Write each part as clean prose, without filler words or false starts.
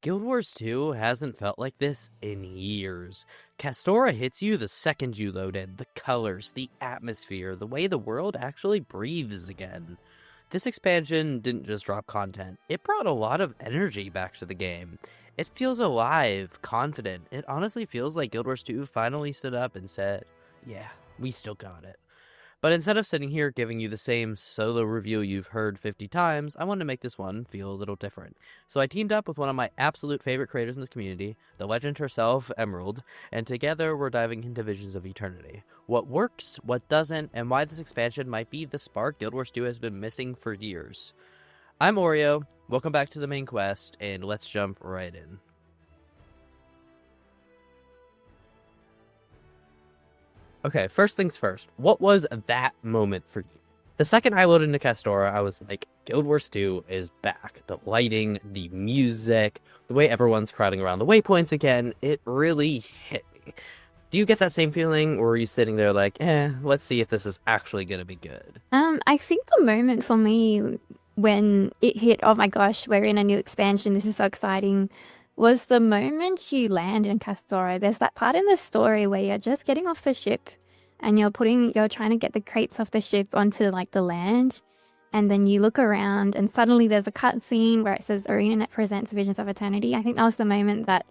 Guild Wars 2 hasn't felt like this in years. Castora hits you the second you load in. The colors, the atmosphere, the way the world actually breathes again. This expansion didn't just drop content, it brought a lot of energy back to the game. It feels alive, confident. It honestly feels like Guild Wars 2 finally stood up and said, yeah, we still got it. But instead of sitting here giving you the same solo review you've heard 50 times, I wanted to make this one feel a little different. So I teamed up with one of my absolute favorite creators in this community, the legend herself, Emerald, and together we're diving into Visions of Eternity. What works, what doesn't, and why this expansion might be the spark Guild Wars 2 has been missing for years. I'm Oreo, welcome back to the main quest, and let's jump right in. Okay, first things first. What was that moment for you? The second I loaded into Castora, I was like, Guild Wars 2 is back. The lighting, the music, the way everyone's crowding around the waypoints again, it really hit me. Do you get that same feeling, or are you sitting there like, let's see if this is actually going to be good? I think the moment for me when it hit, oh my gosh, we're in a new expansion, this is so exciting, was the moment you land in Castora. There's that part in the story where you're just getting off the ship and you're trying to get the crates off the ship onto like the land. And then you look around and suddenly there's a cutscene where it says ArenaNet presents Visions of Eternity. I think that was the moment that,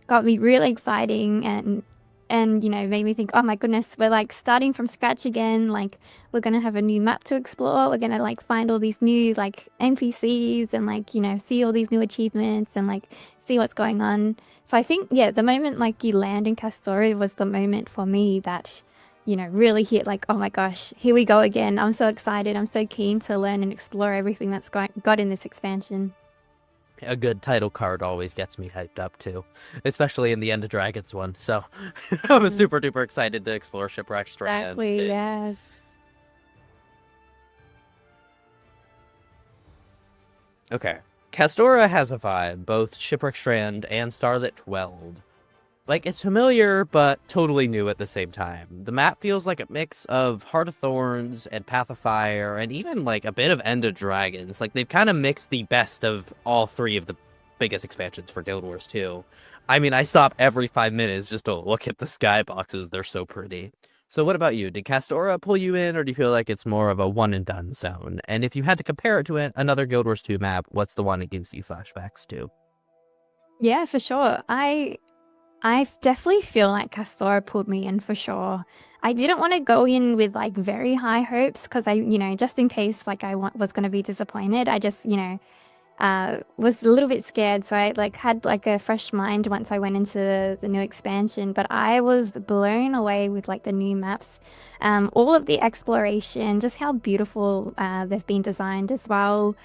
got me really exciting and made me think, oh my goodness, we're like starting from scratch again. Like we're gonna have a new map to explore. We're gonna like find all these new like NPCs and like see all these new achievements and like see what's going on. So I think the moment like you land in Castora was the moment for me that really hit like, oh my gosh, here we go again. I'm so excited. I'm so keen to learn and explore everything that's got in this expansion. A good title card always gets me hyped up too, especially in the End of Dragons one. So I was super duper excited to explore Shipwreck Strand. Exactly, yes. Okay. Castora has a vibe, both Shipwreck Strand and Starlit Weld. Like, it's familiar, but totally new at the same time. The map feels like a mix of Heart of Thorns and Path of Fire, and even, like, a bit of End of Dragons. Like, they've kind of mixed the best of all three of the biggest expansions for Guild Wars 2. I mean, I stop every 5 minutes just to look at the skyboxes. They're so pretty. So what about you? Did Castora pull you in, or do you feel like it's more of a one-and-done zone? And if you had to compare it to another Guild Wars 2 map, what's the one it gives you flashbacks to? Yeah, for sure. I definitely feel like Castora pulled me in for sure. I didn't want to go in with like very high hopes because just in case like was going to be disappointed, I just, was a little bit scared. So I like had like a fresh mind once I went into the new expansion, but I was blown away with like the new maps, all of the exploration, just how beautiful they've been designed as well.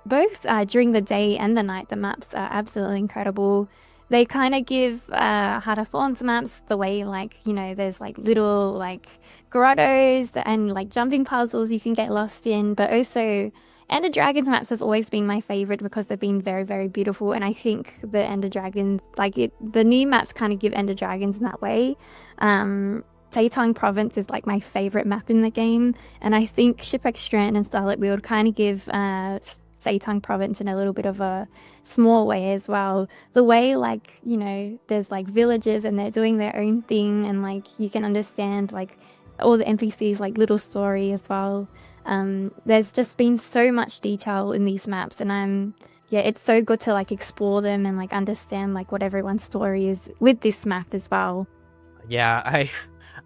Both during the day and the night, the maps are absolutely incredible. They kind of give Heart of Thorns maps the way like, there's like little like grottos and like jumping puzzles you can get lost in, but also Ender Dragons maps has always been my favorite because they've been very, very beautiful. And I think the Ender Dragons, the new maps kind of give Ender Dragons in that way. Seitang Province is like my favorite map in the game. And I think Shipwreck Strand and Starlit Weald kind of give Seitang Province in a little bit of a small way as well. The way like, there's like villages and they're doing their own thing and like you can understand like all the NPCs like little story as well. There's just been so much detail in these maps and it's so good to like explore them and like understand like what everyone's story is with this map as well. Yeah,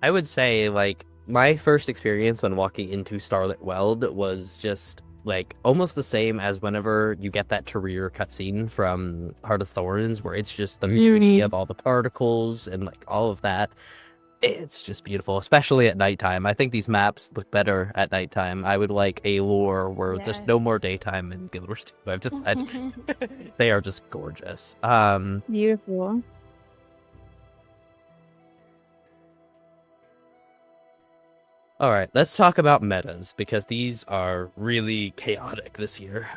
I would say like my first experience when walking into Starlit Weld was just like almost the same as whenever you get that Tyria cutscene from Heart of Thorns, where it's just the beauty of all the particles and like all of that. It's just beautiful, especially at nighttime. I think these maps look better at nighttime. I would like a lore where just no more daytime in Guild Wars 2. I've decided they are just gorgeous. Beautiful. All right, let's talk about metas because these are really chaotic this year.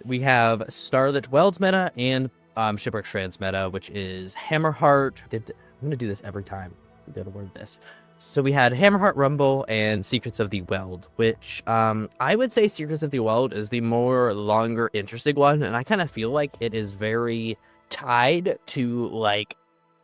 We have Starlit Weld's meta and Shipwreck Strand's meta, which is Hammerheart. I'm gonna do this every time I'm gonna word this. So we had Hammerheart Rumble and Secrets of the Weld, which I would say Secrets of the Weld is the more longer, interesting one, and I kind of feel like it is very tied to like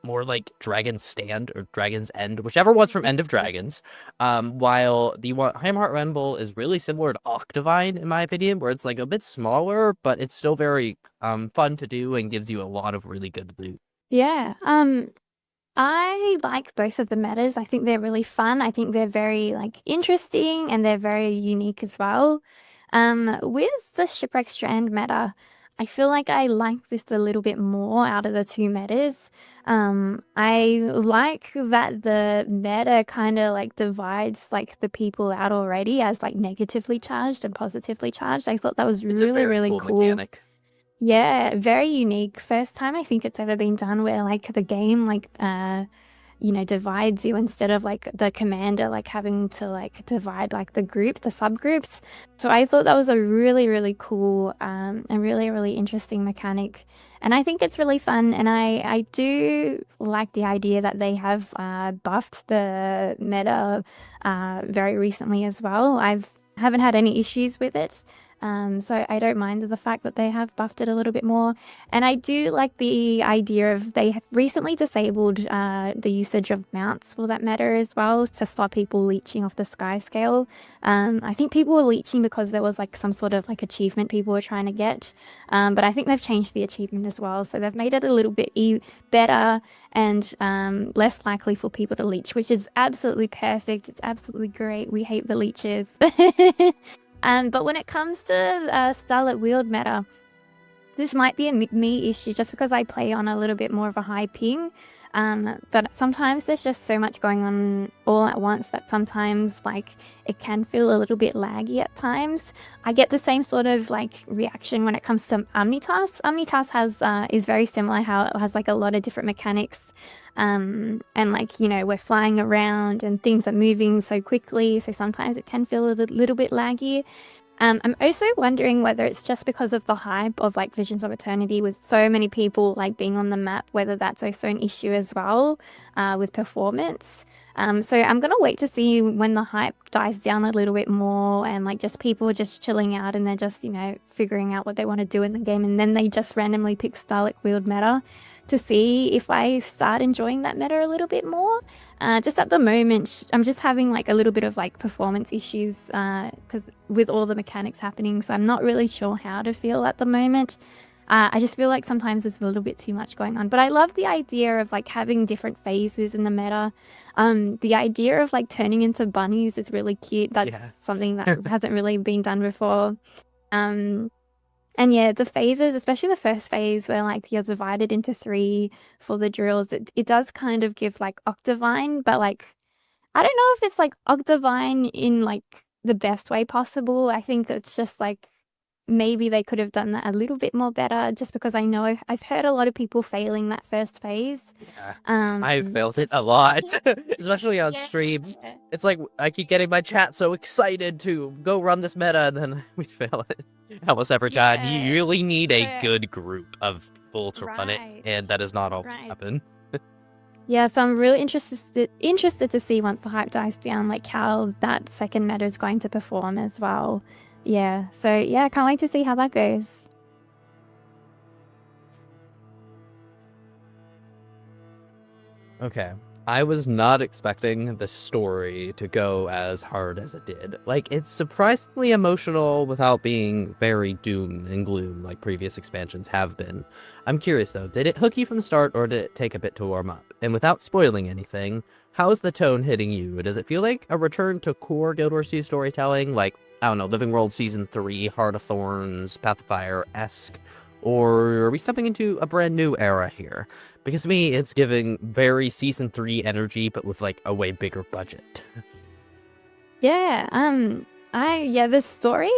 more like Dragon's Stand or Dragon's End, whichever one's from End of Dragons. While the one Hammerheart Rumble is really similar to Octavine, in my opinion, where it's like a bit smaller, but it's still very fun to do and gives you a lot of really good loot. Yeah. I like both of the metas. I think they're really fun. I think they're very like interesting and they're very unique as well. With the Shipwreck Strand meta, I feel like I like this a little bit more out of the two metas. I like that the meta kind of like divides like the people out already as like negatively charged and positively charged. I thought that was It's a really, very really cool cool. mechanic. Yeah, very unique. First time I think it's ever been done where like the game like divides you instead of like the commander like having to like divide like the subgroups. So I thought that was a really, really cool and really, really interesting mechanic. And I think it's really fun, and I do like the idea that they have buffed the meta very recently as well. Haven't had any issues with it. So I don't mind the fact that they have buffed it a little bit more. And I do like the idea of they have recently disabled the usage of mounts for that meta as well to stop people leeching off the sky scale. I think people were leeching because there was like some sort of like achievement people were trying to get. But I think they've changed the achievement as well. So they've made it a little bit better and less likely for people to leech, which is absolutely perfect. It's absolutely great. We hate the leeches. But when it comes to Starlit Wield meta, this might be a me issue just because I play on a little bit more of a high ping. But sometimes there's just so much going on all at once that sometimes like it can feel a little bit laggy at times. I get the same sort of like reaction when it comes to Omnitas. Omnitas is very similar, how it has like a lot of different mechanics. And like, we're flying around and things are moving so quickly. So sometimes it can feel a little bit laggy. I'm also wondering whether it's just because of the hype of like Visions of Eternity with so many people like being on the map, whether that's also an issue as well with performance. So I'm gonna wait to see when the hype dies down a little bit more and like just people just chilling out and they're just, figuring out what they want to do in the game, and then they just randomly pick Starlit Wield meta to see if I start enjoying that meta a little bit more. Just at the moment, I'm just having like a little bit of like performance issues because with all the mechanics happening, so I'm not really sure how to feel at the moment. I just feel like sometimes there's a little bit too much going on. But I love the idea of like having different phases in the meta. The idea of like turning into bunnies is really cute. That's something that hasn't really been done before. And yeah, the phases, especially the first phase where like you're divided into 3 for the drills, it does kind of give like Octavine, but like I don't know if it's like Octavine in like the best way possible. I think it's just like maybe they could have done that a little bit more better, just because I know I've heard a lot of people failing that first phase. Yeah, I've failed it a lot, especially on stream. It's like I keep getting my chat so excited to go run this meta, and then we fail it almost every time. You really need a good group of people to run it, and that is not all happen. Yeah, so I'm really interested to see once the hype dies down, like how that second meta is going to perform as well. Yeah, so yeah, I can't wait to see how that goes. Okay, I was not expecting the story to go as hard as it did. Like, it's surprisingly emotional without being very doom and gloom like previous expansions have been. I'm curious though, did it hook you from the start or did it take a bit to warm up? And without spoiling anything, how's the tone hitting you? Does it feel like a return to core Guild Wars 2 storytelling? Like, I don't know, Living World Season 3, Heart of Thorns, Path of Fire-esque? Or are we stepping into a brand new era here? Because to me, it's giving very Season 3 energy, but with like a way bigger budget. Yeah, the story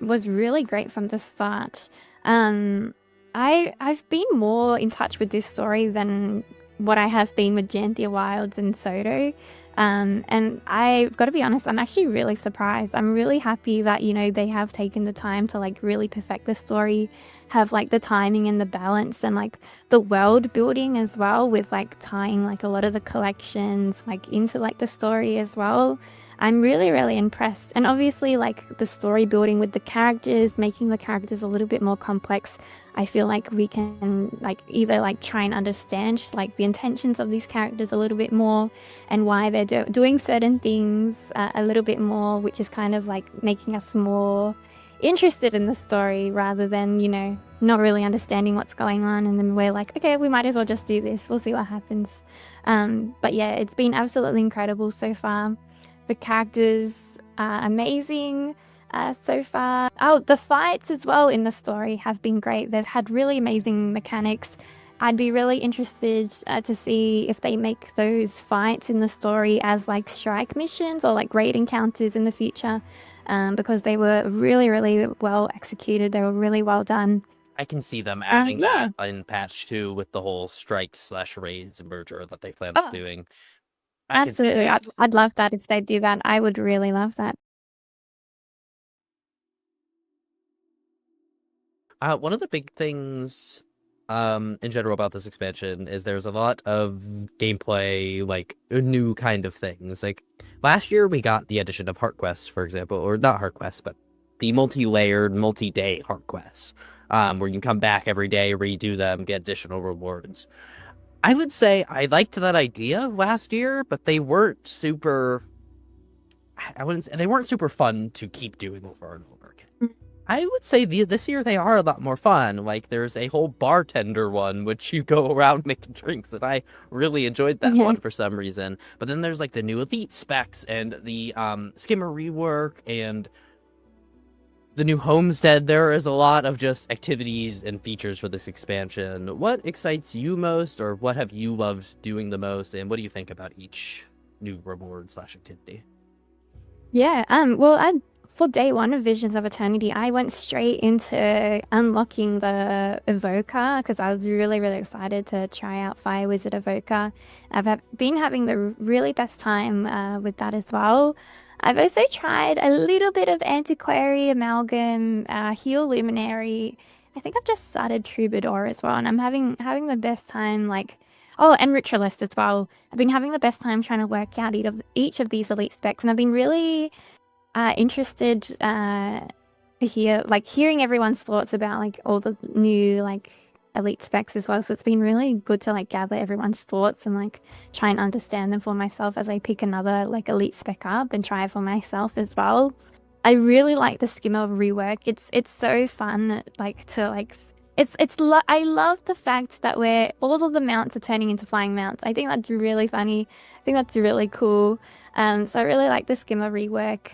was really great from the start. I've been more in touch with this story than what I have been with Janthia Wilds and Soto. And I've got to be honest, I'm actually really surprised. I'm really happy that, you know, they have taken the time to like really perfect the story, have like the timing and the balance and like the world building as well, with like tying like a lot of the collections like into like the story as well. I'm really, really impressed. And obviously, like the story building with the characters, making the characters a little bit more complex. I feel like we can like either like try and understand like the intentions of these characters a little bit more and why they're doing certain things a little bit more, which is kind of like making us more interested in the story rather than, you know, not really understanding what's going on. And then we're like, okay, we might as well just do this. We'll see what happens. But yeah, it's been absolutely incredible so far. The characters are amazing so far. Oh, the fights as well in the story have been great. They've had really amazing mechanics. I'd be really interested to see if they make those fights in the story as like strike missions or like raid encounters in the future, because they were really, really well executed. They were really well done. I can see them adding Yeah. that in patch 2 with the whole strikes/raids merger that they plan on Oh, doing. I can see absolutely. that. I'd love that if they do that. I would really love that. One of the big things in general about this expansion is there's a lot of gameplay, like new kind of things. Like last year we got the addition of heart quests, for example, or not heart quests, but the multi-layered, multi-day heart quests, where you can come back every day, redo them, get additional rewards. I would say I liked that idea last year, but they weren't super. I wouldn't say they weren't super fun to keep doing over and over again. I would say this year they are a lot more fun. Like there's a whole bartender one, which you go around making drinks, and I really enjoyed that one for some reason. But then there's like the new elite specs and the skimmer rework and the new homestead. There is a lot of just activities and features for this expansion. What excites you most, or what have you loved doing the most, and what do you think about each new reward/activity? Yeah, for day one of Visions of Eternity, I went straight into unlocking the Evoker because I was really, really excited to try out Fire Wizard Evoker. Been having the really best time with that as well. I've also tried a little bit of Antiquary, Amalgam, Heal Luminary. I think I've just started Troubadour as well, and I'm having the best time like. Oh, and Ritualist as well. I've been having the best time trying to work out each of these elite specs, and I've been really interested to hearing everyone's thoughts about like all the new like elite specs as well. So it's been really good to like gather everyone's thoughts and like try and understand them for myself as I pick another like elite spec up and try it for myself as well. I really like the skimmer rework. It's so fun like to like I love the fact that all of the mounts are turning into flying mounts. I think that's really funny. I think that's really cool. So I really like the skimmer rework.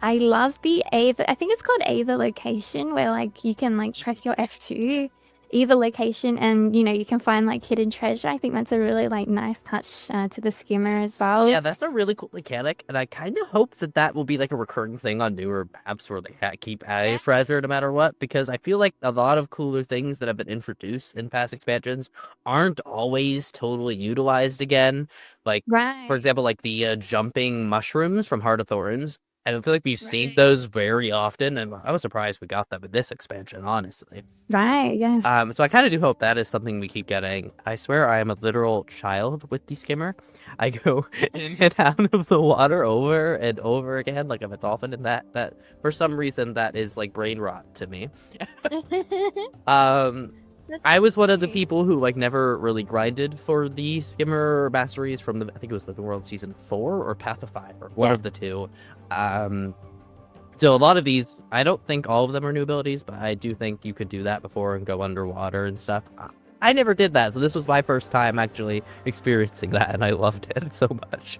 I love I think it's called Aether location, where like you can like press your F2 either location and, you know, you can find like hidden treasure. I think that's a really like nice touch to the skimmer as well. Yeah, that's a really cool mechanic, and I kind of hope that will be like a recurring thing on newer maps where they keep adding treasure no matter what, because I feel like a lot of cooler things that have been introduced in past expansions aren't always totally utilized again. Like, for example, like the jumping mushrooms from Heart of Thorns. I don't feel like we've seen those very often, and I was surprised we got them in this expansion, honestly. Right, yes. So I kind of do hope that is something we keep getting. I swear I am a literal child with the skimmer. I go in and out of the water over and over again, like I'm a dolphin, and that for some reason that is like brain rot to me. I was one of the people who like never really grinded for the skimmer masteries from I think it was Living World Season 4 or Path of Fire, or one of the two. So a lot of these, I don't think all of them are new abilities, but I do think you could do that before and go underwater and stuff. I never did that, so this was my first time actually experiencing that, and I loved it so much.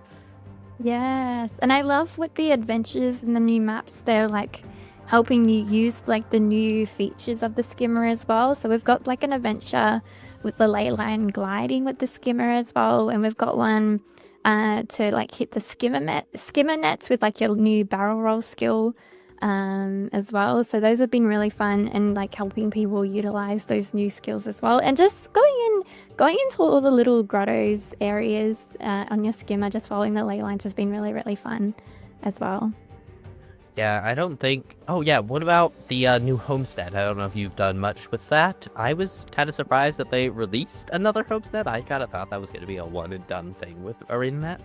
Yes, and I love with the adventures and the new maps, they're like helping you use like the new features of the skimmer as well. So we've got like an adventure with the ley line gliding with the skimmer as well, and we've got one to like hit the skimmer nets with like your new barrel roll skill. as well. So those have been really fun, and like helping people utilize those new skills as well. And just going into all the little grottos areas on your skimmer, just following the ley lines has been really, really fun as well. Yeah, I don't think... Oh, yeah, what about the new homestead? I don't know if you've done much with that. I was kind of surprised that they released another homestead. I kind of thought that was going to be a one-and-done thing with ArenaNet.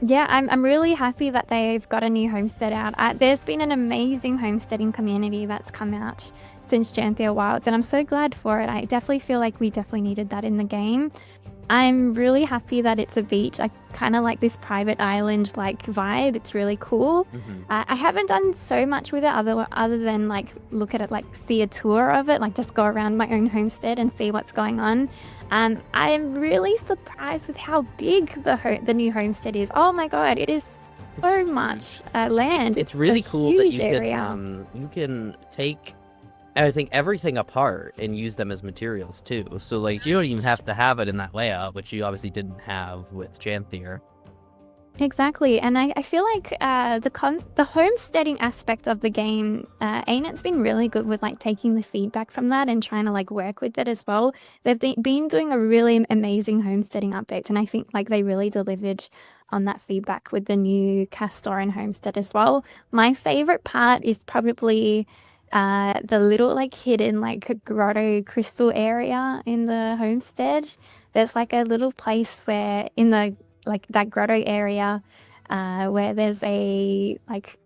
Yeah, I'm really happy that they've got a new homestead out. There's been an amazing homesteading community that's come out since Janthia Wilds, and I'm so glad for it. I definitely feel like we definitely needed that in the game. I'm really happy that it's a beach. I kind of like this private island like vibe. It's really cool. I haven't done so much with it other than like look at it, like see a tour of it, like just go around my own homestead and see what's going on. I'm really surprised with how big the new homestead is. Oh my god, it is so much land. It's really cool that you area. can take everything apart and use them as materials too. So like you don't even have to have it in that layout, which you obviously didn't have with Janthia. Exactly, and I feel like the homesteading aspect of the game, ArenaNet's been really good with like taking the feedback from that and trying to like work with it as well. They've been doing a really amazing homesteading updates, and I think like they really delivered on that feedback with the new Castora homestead as well. My favorite part is probably the little like hidden like grotto crystal area in the homestead. There's like a little place where in the like that grotto area where there's a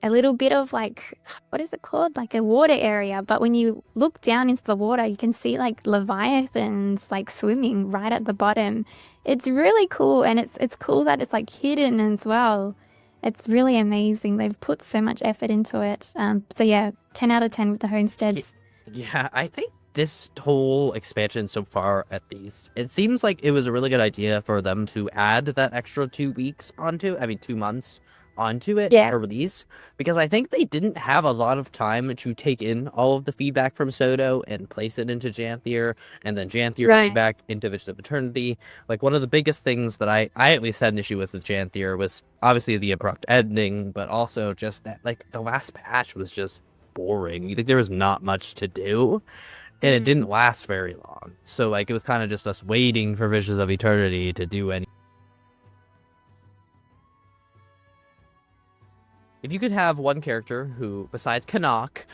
little bit of like, what is it called, like a water area, but when you look down into the water you can see like leviathans like swimming right at the bottom. It's really cool, and it's cool that it's like hidden as well. It's really amazing. They've put so much effort into it. So yeah, 10 out of 10 with the homesteads. Yeah, I think this whole expansion so far, at least, it seems like it was a really good idea for them to add that extra 2 weeks onto, 2 months onto it Yeah. for release, because I think they didn't have a lot of time to take in all of the feedback from Soto and place it into Janthia, and then Janthia Right. feedback into Vision of Eternity. Like, one of the biggest things that I at least had an issue with Janthia was obviously the abrupt ending, but also just that, like, the last patch was just boring. You think there was not much to do, and it didn't last very long. So, like, it was kind of just us waiting for Visions of Eternity to do any. If you could have one character who, besides Canuck,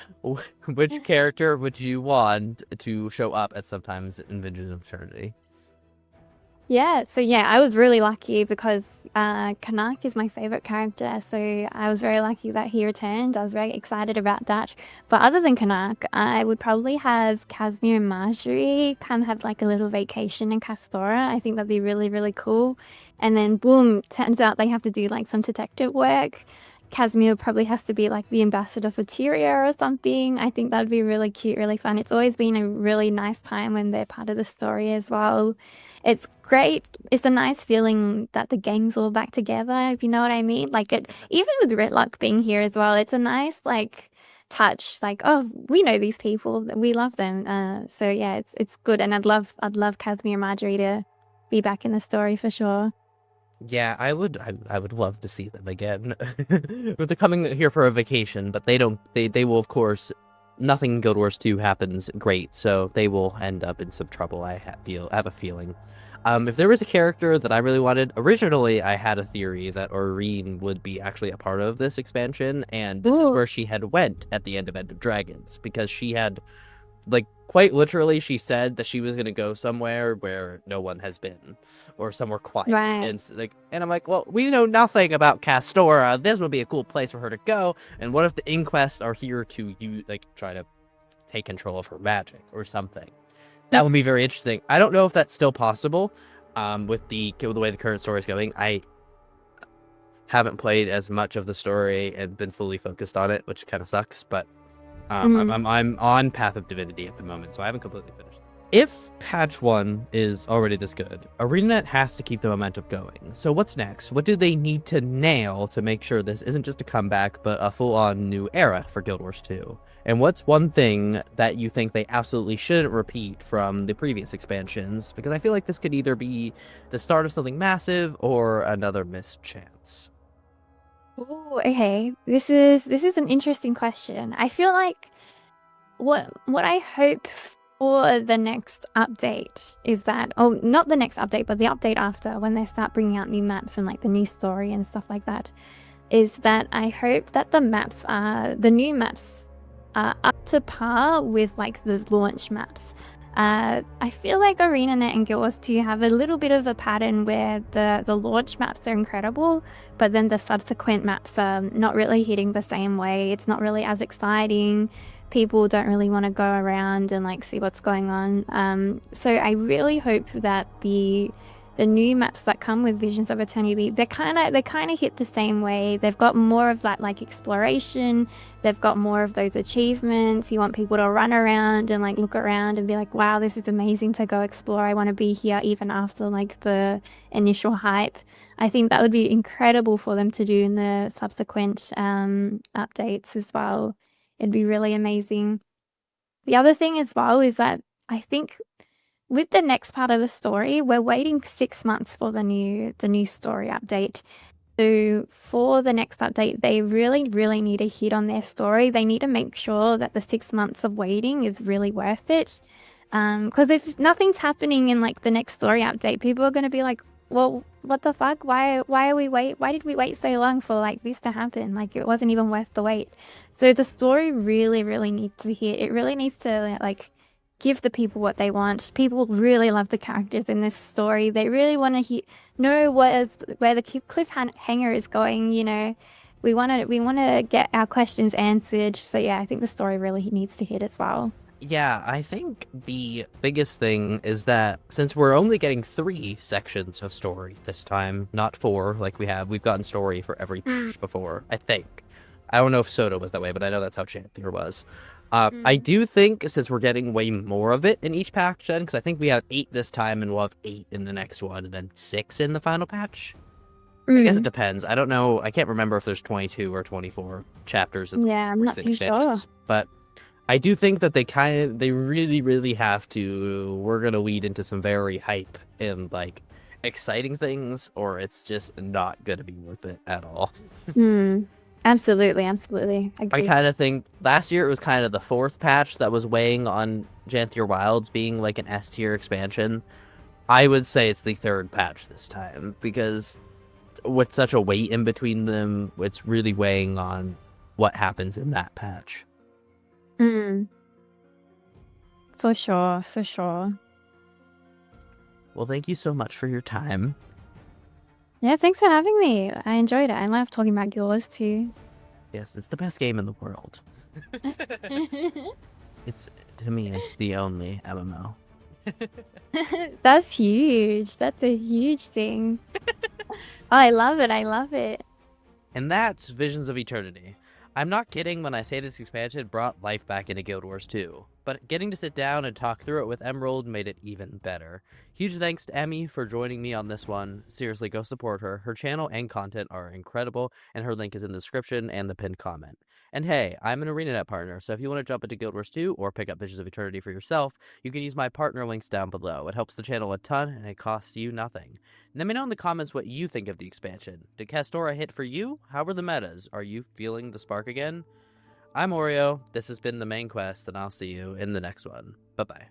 which character would you want to show up at sometimes in Visions of Eternity? Yeah, so yeah, I was really lucky because Canuck is my favorite character, so I was very lucky that he returned. I was very excited about that. But other than Canuck, I would probably have Casimir and Marjorie kind of have like a little vacation in Castora. I think that'd be really, really cool. And then boom, turns out they have to do like some detective work. Casimir probably has to be like the ambassador for Tyria or something. I think that'd be really cute, really fun. It's always been a really nice time when they're part of the story as well. It's great. It's a nice feeling that the gang's all back together, if you know what I mean. Like it, even with Ritlock being here as well, it's a nice like touch. Like, oh, we know these people, we love them. So yeah, it's good, and I'd love Casimir and Marjorie to be back in the story for sure. Yeah, I would love to see them again. They're coming here for a vacation, but they will, of course, nothing in Guild Wars 2 happens great, so they will end up in some trouble, I have a feeling. If there was a character that I really wanted, originally I had a theory that Aurene would be actually a part of this expansion, and this is where she had went at the end of Dragons, because she had, like, quite literally, she said that she was going to go somewhere where no one has been, or somewhere quiet. Right. And I'm like, well, we know nothing about Castora. This would be a cool place for her to go. And what if the Inquests are here to try to take control of her magic or something? That would be very interesting. I don't know if that's still possible. With the way the current story is going, I haven't played as much of the story and been fully focused on it, which kind of sucks, but I'm on Path of Divinity at the moment, so I haven't completely finished. If patch 1 is already this good, ArenaNet has to keep the momentum going. So what's next? What do they need to nail to make sure this isn't just a comeback, but a full-on new era for Guild Wars 2? And what's one thing that you think they absolutely shouldn't repeat from the previous expansions? Because I feel like this could either be the start of something massive or another missed chance. Ooh, okay. This is an interesting question. I feel like what I hope for the next update is that, oh, not the next update, but the update after, when they start bringing out new maps and like the new story and stuff like that, is that I hope that the new maps are up to par with like the launch maps. I feel like ArenaNet and Guild Wars 2 have a little bit of a pattern where the launch maps are incredible, but then the subsequent maps are not really hitting the same way. It's not really as exciting. People don't really want to go around and like see what's going on. So I really hope that the new maps that come with Visions of Eternity, they kind of hit the same way. They've got more of that like exploration. They've got more of those achievements. You want people to run around and like look around and be like, wow, this is amazing to go explore. I want to be here even after like the initial hype. I think that would be incredible for them to do in the subsequent updates as well. It'd be really amazing. The other thing as well is that I think with the next part of the story, we're waiting 6 months for the new story update. So for the next update, they really, really need to hit on their story. They need to make sure that the 6 months of waiting is really worth it. Because if nothing's happening in like the next story update, people are going to be like, well, what the fuck? Why did we wait so long for like this to happen? Like it wasn't even worth the wait. So the story really, really needs to hit. It really needs to like give the people what they want. People really love the characters in this story. They really want to know where the cliffhanger is going. You know, we want to get our questions answered. So yeah, I think the story really needs to hit as well. Yeah, I think the biggest thing is that since we're only getting 3 sections of story this time, not 4 like we've gotten story for every patch before, I think. I don't know if Soda was that way, but I know that's how Champion was. I do think, since we're getting way more of it in each patch then, because I think we have 8 this time and we'll have 8 in the next one, and then 6 in the final patch. I guess it depends. I don't know. I can't remember if there's 22 or 24 chapters in Yeah, I'm not too sure. But I do think that they really, really have to. We're gonna lead into some very hype and like exciting things, or it's just not gonna be worth it at all. Absolutely, absolutely. I kind of think last year it was kind of the 4th patch that was weighing on Janthier Wilds being like an S tier expansion. I would say it's the 3rd patch this time, because with such a wait in between them, it's really weighing on what happens in that patch. For sure, for sure. Well, thank you so much for your time. Yeah, thanks for having me. I enjoyed it. I love talking about Guild Wars too. Yes, it's the best game in the world. To me, it's the only MMO. That's huge. That's a huge thing. Oh, I love it. I love it. And that's Visions of Eternity. I'm not kidding when I say this expansion brought life back into Guild Wars 2, but getting to sit down and talk through it with Emerald made it even better. Huge thanks to Emmy for joining me on this one. Seriously, go support her. Her channel and content are incredible, and her link is in the description and the pinned comment. And hey, I'm an ArenaNet partner, so if you want to jump into Guild Wars 2 or pick up Visions of Eternity for yourself, you can use my partner links down below. It helps the channel a ton, and it costs you nothing. Let me know in the comments what you think of the expansion. Did Castora hit for you? How were the metas? Are you feeling the spark again? I'm Oreo, this has been the main quest, and I'll see you in the next one. Bye-bye.